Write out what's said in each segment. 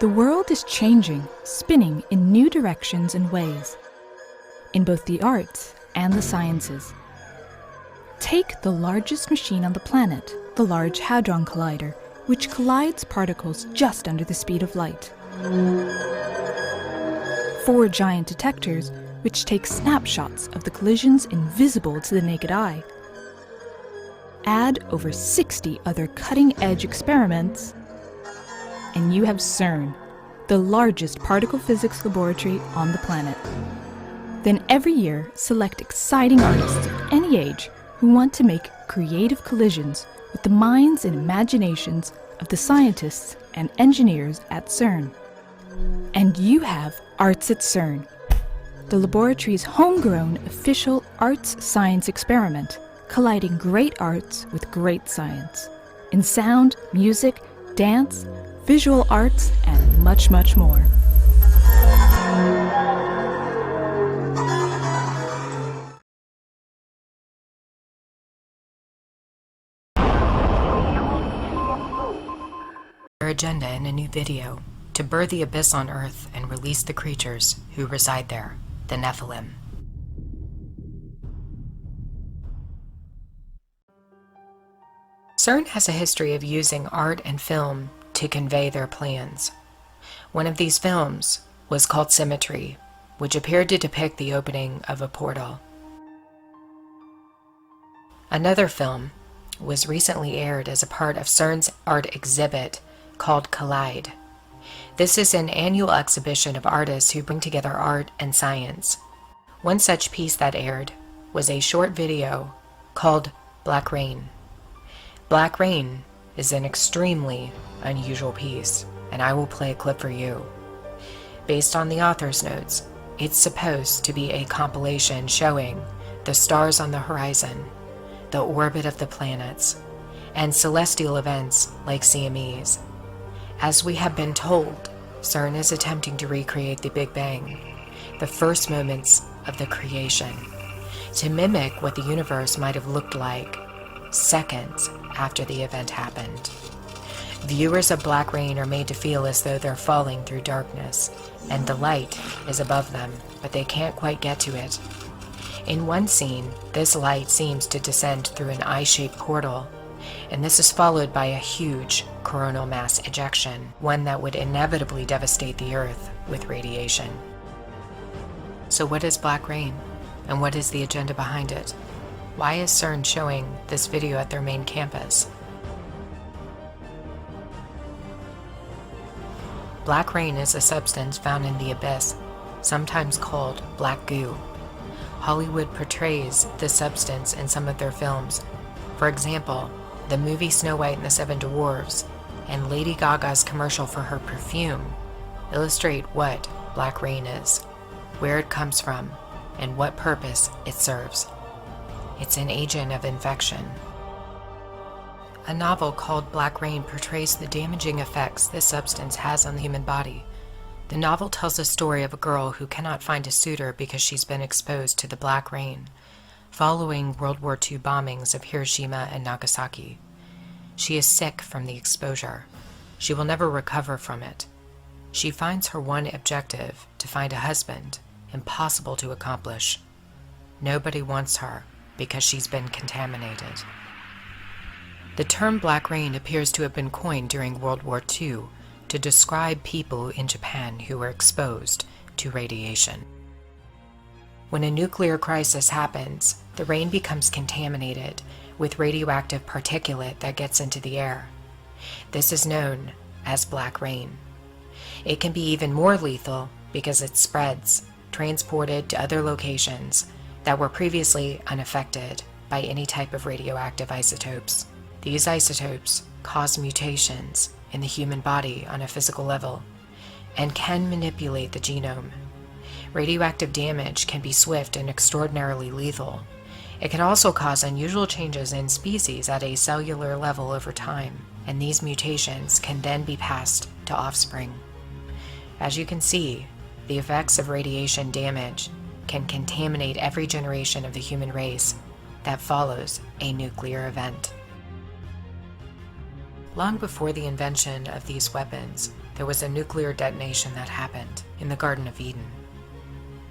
The world is changing, spinning in new directions and ways, in both the arts and the sciences. Take the largest machine on the planet, the Large Hadron Collider, which collides particles just under the speed of light. 4 giant detectors, which take snapshots of the collisions invisible to the naked eye. Add over 60 other cutting-edge experiments, and you have CERN, the largest particle physics laboratory on the planet. Then every year, select exciting artists of any age who want to make creative collisions with the minds and imaginations of the scientists and engineers at CERN. And you have Arts at CERN, the laboratory's homegrown official arts science experiment, colliding great arts with great science, in sound, music, dance, visual arts, and much, much more. Our agenda in a new video: to burr the abyss on Earth and release the creatures who reside there, the Nephilim. CERN has a history of using art and film to convey their plans. One of these films was called Symmetry, which appeared to depict the opening of a portal. Another film was recently aired as a part of CERN's art exhibit called Collide. This is an annual exhibition of artists who bring together art and science. One such piece that aired was a short video called Black Rain. Black Rain is an extremely unusual piece, and I will play a clip for you. Based on the author's notes, it's supposed to be a compilation showing the stars on the horizon, the orbit of the planets, and celestial events like CMEs. As we have been told, CERN is attempting to recreate the Big Bang, the first moments of the creation, to mimic what the universe might have looked like seconds after the event happened. Viewers of Black Rain are made to feel as though they're falling through darkness, and the light is above them, but they can't quite get to it. In one scene, this light seems to descend through an eye-shaped portal, and this is followed by a huge coronal mass ejection, one that would inevitably devastate the Earth with radiation. So what is Black Rain, and what is the agenda behind it? Why is CERN showing this video at their main campus? Black rain is a substance found in the abyss, sometimes called black goo. Hollywood portrays this substance in some of their films. For example, the movie Snow White and the Seven Dwarfs and Lady Gaga's commercial for her perfume illustrate what black rain is, where it comes from, and what purpose it serves. It's an agent of infection. A novel called Black Rain portrays the damaging effects this substance has on the human body. The novel tells the story of a girl who cannot find a suitor because she's been exposed to the black rain, following World War II bombings of Hiroshima and Nagasaki. She is sick from the exposure. She will never recover from it. She finds her one objective, to find a husband, impossible to accomplish. Nobody wants her because she's been contaminated. The term black rain appears to have been coined during World War II to describe people in Japan who were exposed to radiation. When a nuclear crisis happens, the rain becomes contaminated with radioactive particulate that gets into the air. This is known as black rain. It can be even more lethal because it spreads, transported to other locations that were previously unaffected by any type of radioactive isotopes. These isotopes cause mutations in the human body on a physical level and can manipulate the genome. Radioactive damage can be swift and extraordinarily lethal. It can also cause unusual changes in species at a cellular level over time, and these mutations can then be passed to offspring. As you can see, the effects of radiation damage can contaminate every generation of the human race that follows a nuclear event. Long before the invention of these weapons, There was a nuclear detonation that happened in the Garden of Eden.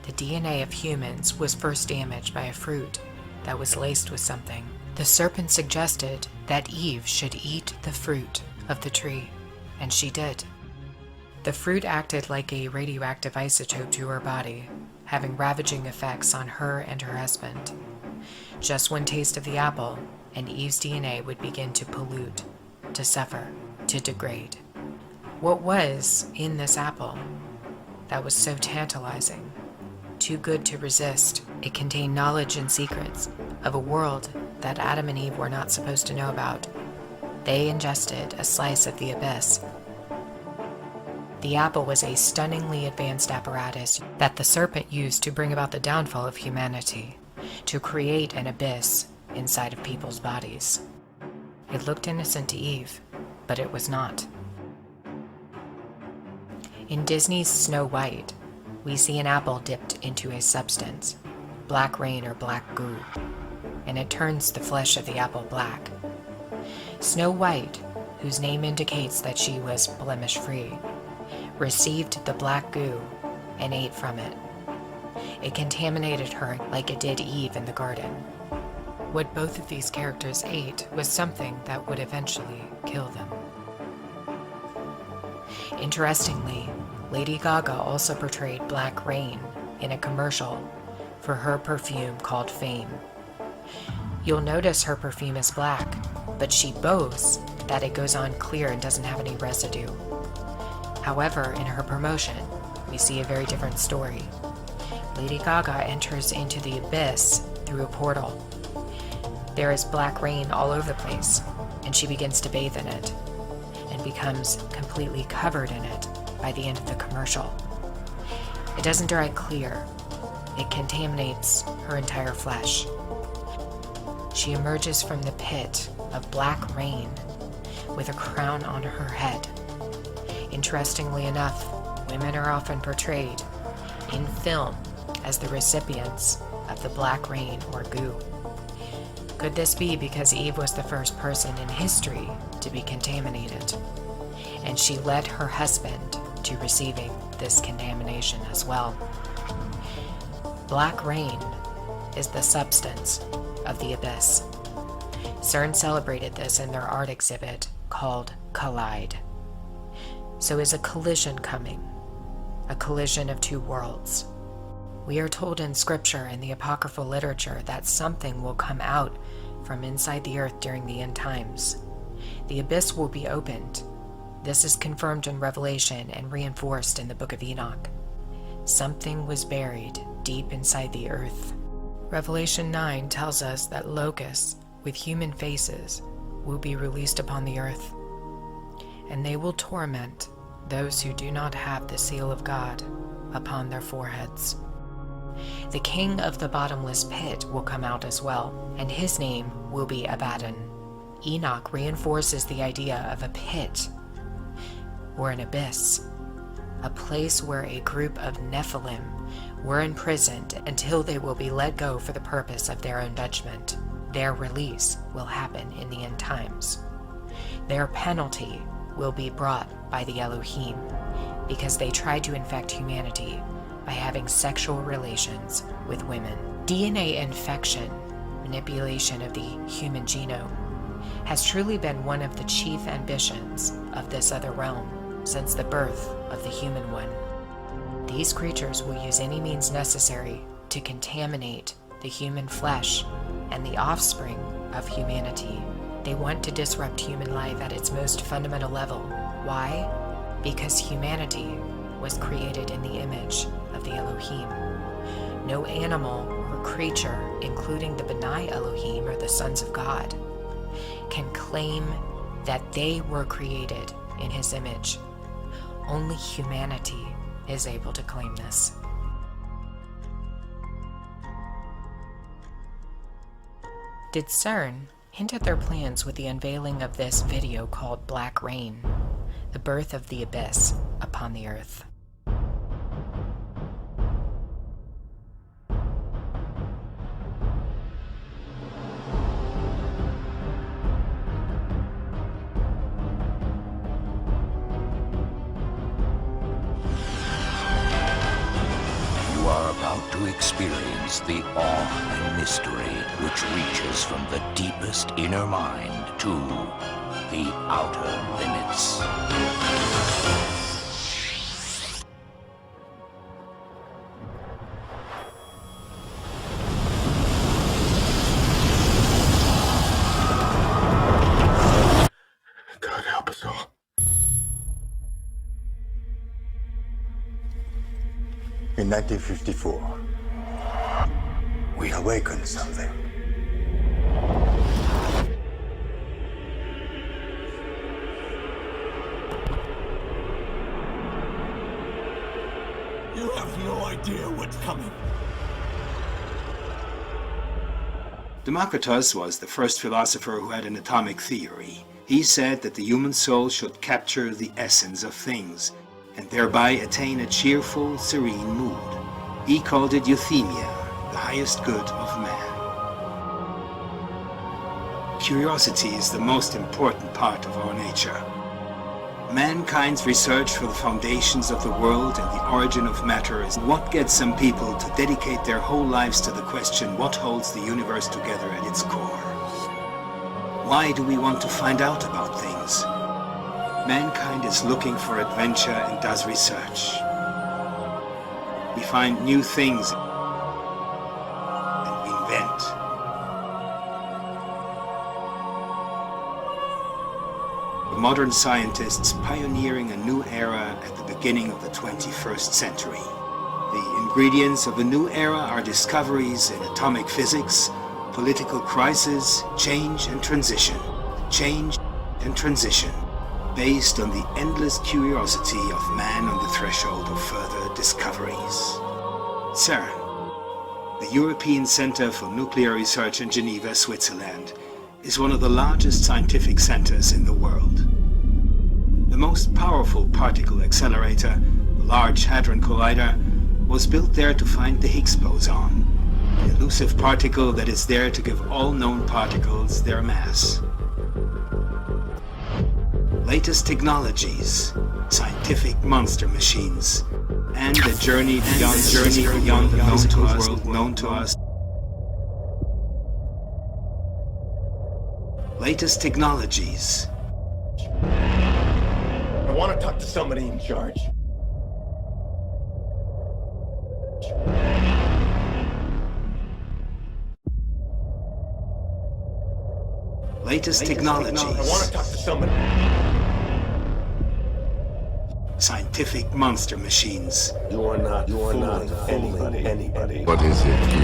The DNA of humans was first damaged by a fruit that was laced with something. The serpent suggested that Eve should eat the fruit of the tree, and she did. The fruit acted like a radioactive isotope to her body, having ravaging effects on her and her husband. Just one taste of the apple, and Eve's DNA would begin to pollute, to suffer, to degrade. What was in this apple that was so tantalizing, too good to resist? It contained knowledge and secrets of a world that Adam and Eve were not supposed to know about. They ingested a slice of the abyss. The apple was a stunningly advanced apparatus that the serpent used to bring about the downfall of humanity, to create an abyss inside of people's bodies. It looked innocent to Eve, but it was not. In Disney's Snow White, we see an apple dipped into a substance, black rain or black goo, and it turns the flesh of the apple black. Snow White, whose name indicates that she was blemish-free, received the black goo and ate from it. It contaminated her like it did Eve in the garden. What both of these characters ate was something that would eventually kill them. Interestingly, Lady Gaga also portrayed black rain in a commercial for her perfume called Fame. You'll notice her perfume is black, but she boasts that it goes on clear and doesn't have any residue. However, in her promotion, we see a very different story. Lady Gaga enters into the abyss through a portal. There is black rain all over the place, and she begins to bathe in it, and becomes completely covered in it by the end of the commercial. It doesn't dry clear. It contaminates her entire flesh. She emerges from the pit of black rain with a crown on her head. Interestingly enough, women are often portrayed in film as the recipients of the black rain or goo. Could this be because Eve was the first person in history to be contaminated, and she led her husband to receiving this contamination as well? Black rain is the substance of the abyss. CERN celebrated this in their art exhibit called Collide. So is a collision coming? A collision of two worlds? We are told in scripture and the apocryphal literature that something will come out from inside the earth during the end times. The abyss will be opened. This is confirmed in Revelation and reinforced in the book of Enoch. Something was buried deep inside the earth. Revelation 9 tells us that locusts with human faces will be released upon the earth, and they will torment those who do not have the seal of God upon their foreheads. The king of the bottomless pit will come out as well, and his name will be Abaddon. Enoch reinforces the idea of a pit or an abyss, a place where a group of Nephilim were imprisoned until they will be let go for the purpose of their own judgment. Their release will happen in the end times. Their penalty will be brought by the Elohim because they tried to infect humanity by having sexual relations with women. DNA infection, manipulation of the human genome, has truly been one of the chief ambitions of this other realm since the birth of the human one. These creatures will use any means necessary to contaminate the human flesh and the offspring of humanity. They want to disrupt human life at its most fundamental level. Why? Because humanity was created in the image of the Elohim. No animal or creature, including the Benai Elohim or the sons of God, can claim that they were created in his image. Only humanity is able to claim this. Did CERN hint at their plans with the unveiling of this video called Black Rain, the birth of the abyss upon the earth? experience the awe and mystery which reaches from the deepest inner mind to the outer limits. God help us all. In 1954, we awakened something. You have no idea what's coming. Democritus was the first philosopher who had an atomic theory. He said that the human soul should capture the essence of things, and thereby attain a cheerful, serene mood. He called it euthymia, the highest good of man. Curiosity is the most important part of our nature. Mankind's research for the foundations of the world and the origin of matter is what gets some people to dedicate their whole lives to the question, what holds the universe together at its core? Why do we want to find out about things? Mankind is looking for adventure and does research. We find new things and we invent. The modern scientists pioneering a new era at the beginning of the 21st century. The ingredients of a new era are discoveries in atomic physics, political crisis, change and transition, based on the endless curiosity of man on the threshold of further discoveries. CERN, the European Center for Nuclear Research in Geneva, Switzerland, is one of the largest scientific centers in the world. The most powerful particle accelerator, the Large Hadron Collider, was built there to find the Higgs boson, the elusive particle that is there to give all known particles their mass. Latest technologies, scientific monster machines, and a journey beyond the physical world known to us. Latest technologies. I want to talk to somebody in charge. Latest technologies. I want to talk to somebody. Scientific monster machines. You are not anybody. What is it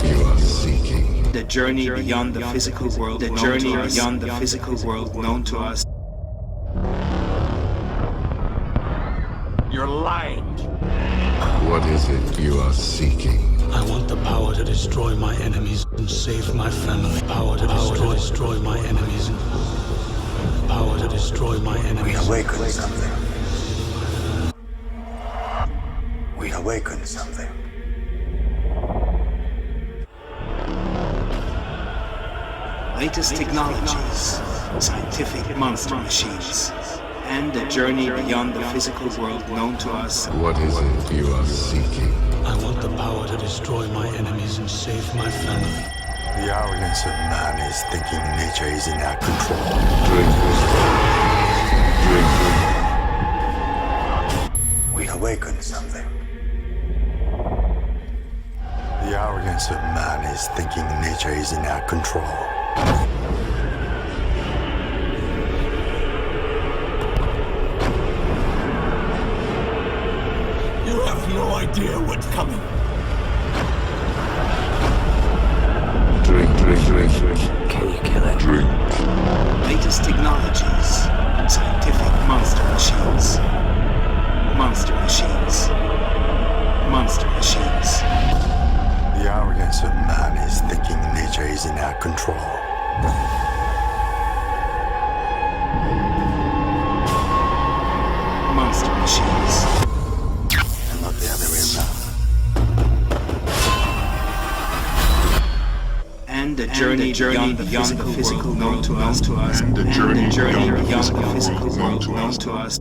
you are seeking? The journey beyond the physical world. The journey beyond the physical world known to us. You're lying. What is it you are seeking? I want the power to destroy my enemies and save my family. Power to destroy my enemies. Power to destroy my enemies. We awakened something. We awakened something. Latest technologies, scientific monster machines, and a journey beyond the physical world known to us. What is it you are seeking? I want the power to destroy my enemies and save my family. The arrogance of man is thinking nature is in our control. Drink. We awakened something. The arrogance of man is thinking nature is in our control. You have no idea what's coming. Drink. Can you kill it? Drink. Latest technologies, scientific monster machines. Monster machines. Monster machines. The arrogance of man is thinking nature is in our control. Monster machines. And not the other way around. And a journey beyond the physical known to us. And a journey beyond the physical world known to us.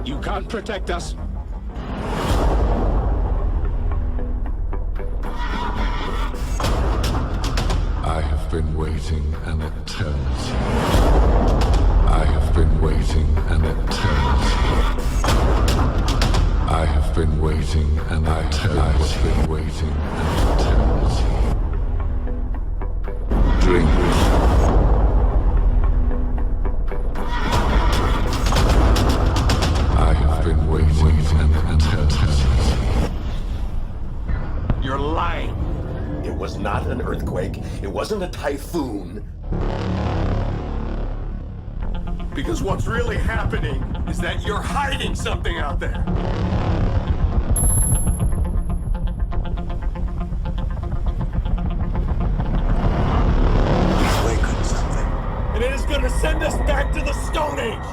You can't protect us. been waiting an eternity. I have been waiting an eternity. I have been waiting an eternity. I have been waiting an eternity. Drink. I have been waiting an eternity. You're lying. It was not an earthquake. It wasn't a typhoon. Because what's really happening is that you're hiding something out there. He's awakened something. And it is going to send us back to the Stone Age.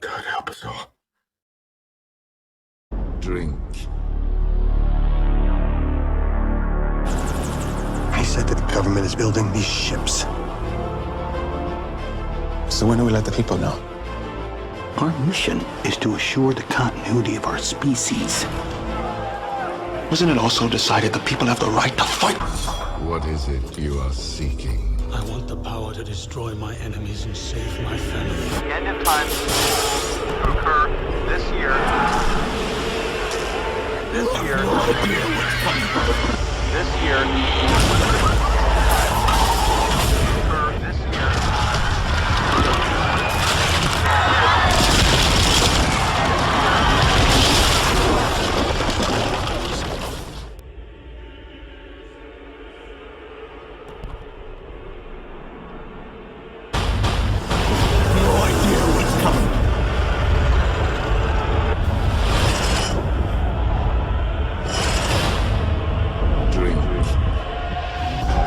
God help us all. Drink. He said that the government is building these ships. So when do we let the people know? Our mission is to assure the continuity of our species. Wasn't it also decided that people have the right to fight? What is it you are seeking? I want the power to destroy my enemies and save my family. The end of time to occur this year. This year. This year. Occur this year.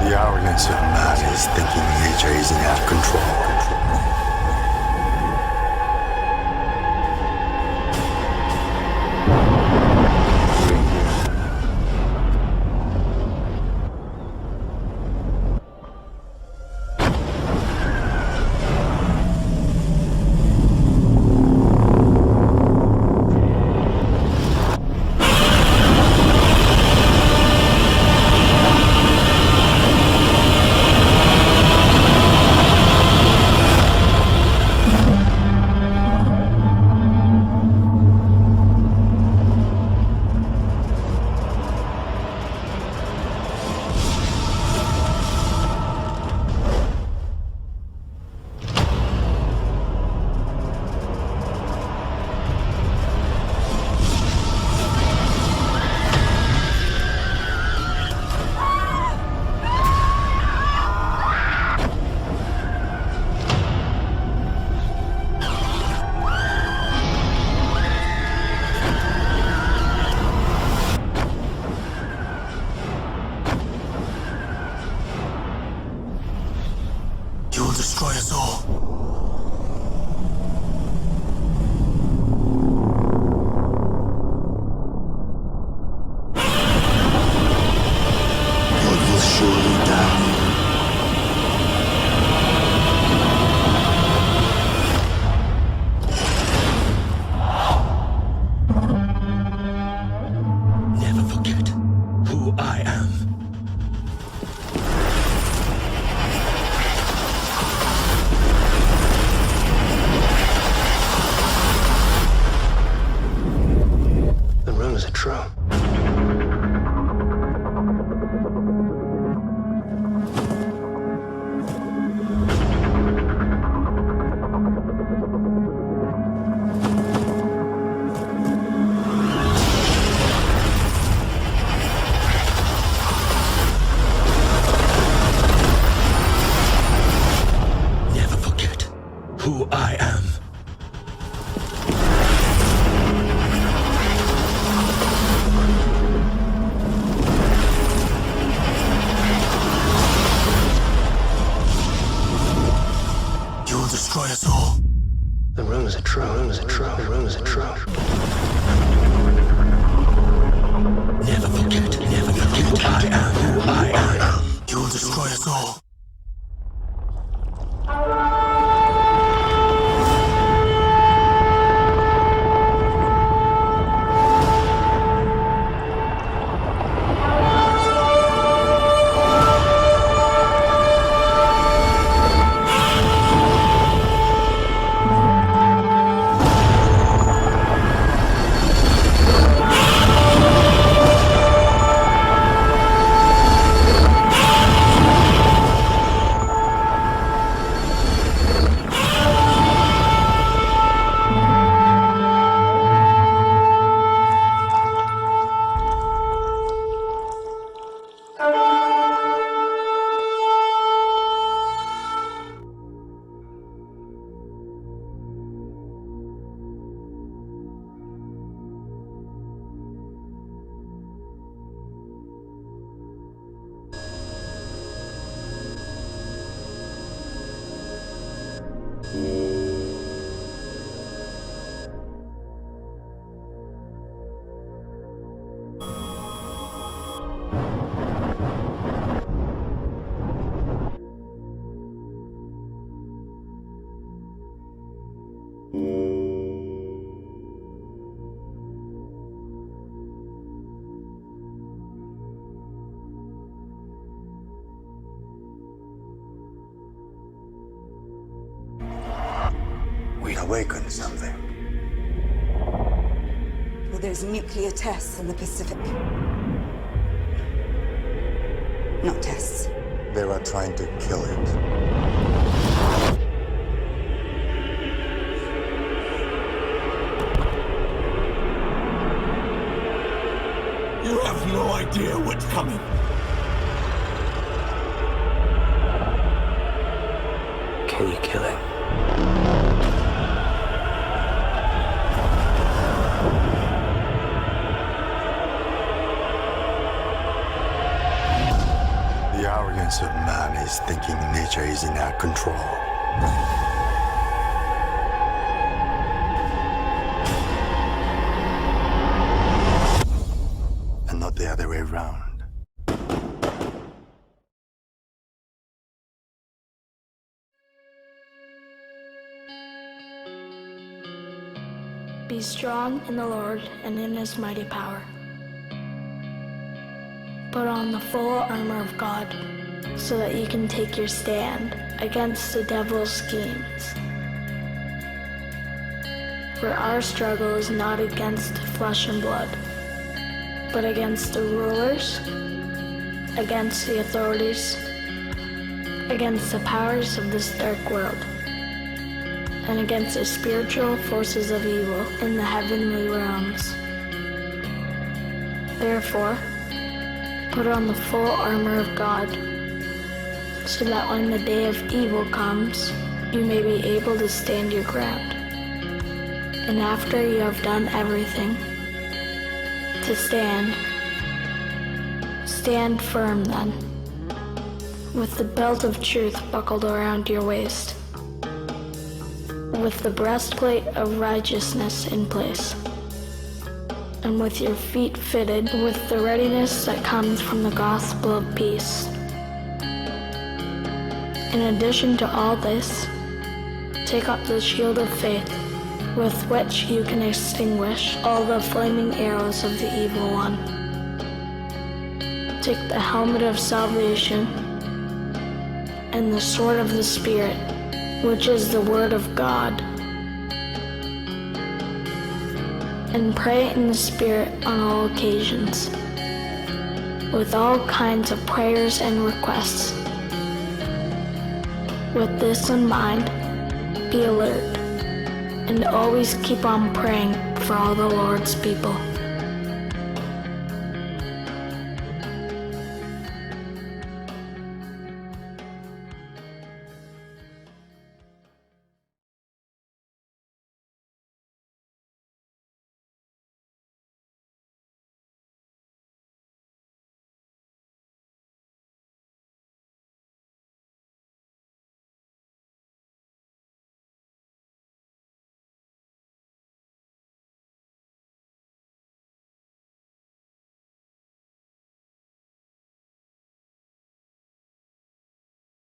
The arrogance of man is thinking nature isn't out of control. You will destroy us all. Blood will surely die. Never forget who I am. The rumors are true. Never forget who I am. You will destroy us all. The rumors are true. Rumors are true. The rumors are true. Never forget. Never forget who I am. Who I am. You will destroy us all. awaken something. Well, there's nuclear tests in the Pacific. Not tests. They were trying to kill it. You have no idea what's coming. Can you kill it? The arrogance of man is thinking nature is in our control. And not the other way around. Be strong in the Lord and in his mighty power. Put on the full armor of God so that you can take your stand against the devil's schemes. For our struggle is not against flesh and blood, but against the rulers, against the authorities, against the powers of this dark world, and against the spiritual forces of evil in the heavenly realms. Therefore, put on the full armor of God, so that when the day of evil comes, you may be able to stand your ground. And after you have done everything, to stand firm then, with the belt of truth buckled around your waist, with the breastplate of righteousness in place, and with your feet fitted with the readiness that comes from the gospel of peace. In addition to all this, take up the shield of faith, with which you can extinguish all the flaming arrows of the evil one. Take the helmet of salvation and the sword of the Spirit, which is the word of God. And pray in the Spirit on all occasions, with all kinds of prayers and requests. With this in mind, be alert, and always keep on praying for all the Lord's people.